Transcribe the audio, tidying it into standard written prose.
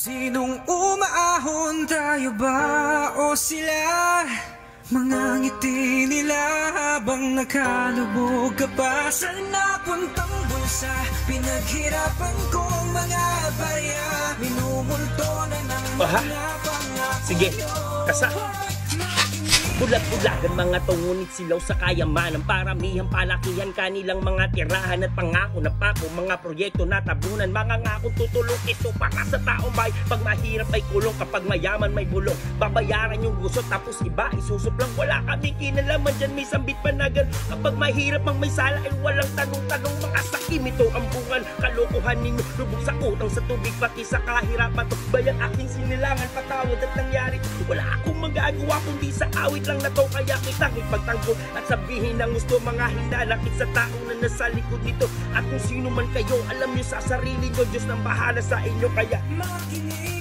Sinong umaahon, tayo ba o sila? Mga ngiti nila habang nakalubog ka pa sa napuntang bulsa. Pinaghirapan kong mga barya, minumulto na ng mga pangako. Sige, kasa. Bulag-bulagan mga tungunit silaw sa kayamanan, paramihang palakihan kanilang mga tirahan at pangako na pako, mga proyekto na tabunan, mga ngakong tutulong iso para sa taong bay. Pag mahirap ay kulong, kapag mayaman may bulong, babayaran yung gusto tapos iba isusuplang. Wala kaming kinalaman dyan, may sambit panagan. Kapag mahirap mang may sala ay walang tanong-tanong, mga sakim ito ang bungan. Kalokohan ninyo, lubog sa utang sa tubig, pati sa kahirapan to bayang aking sinilangan, patawad at nangyari. Wala akong magagawa kundi sa awit lang na to, kaya kitang ipagtanggol at sabihin ang gusto, mga hinanakit sa taong na nasa likod nito. At kung sino man kayo, alam nyo sa sarili nyo, Diyos nang bahala sa inyo. Kaya makinig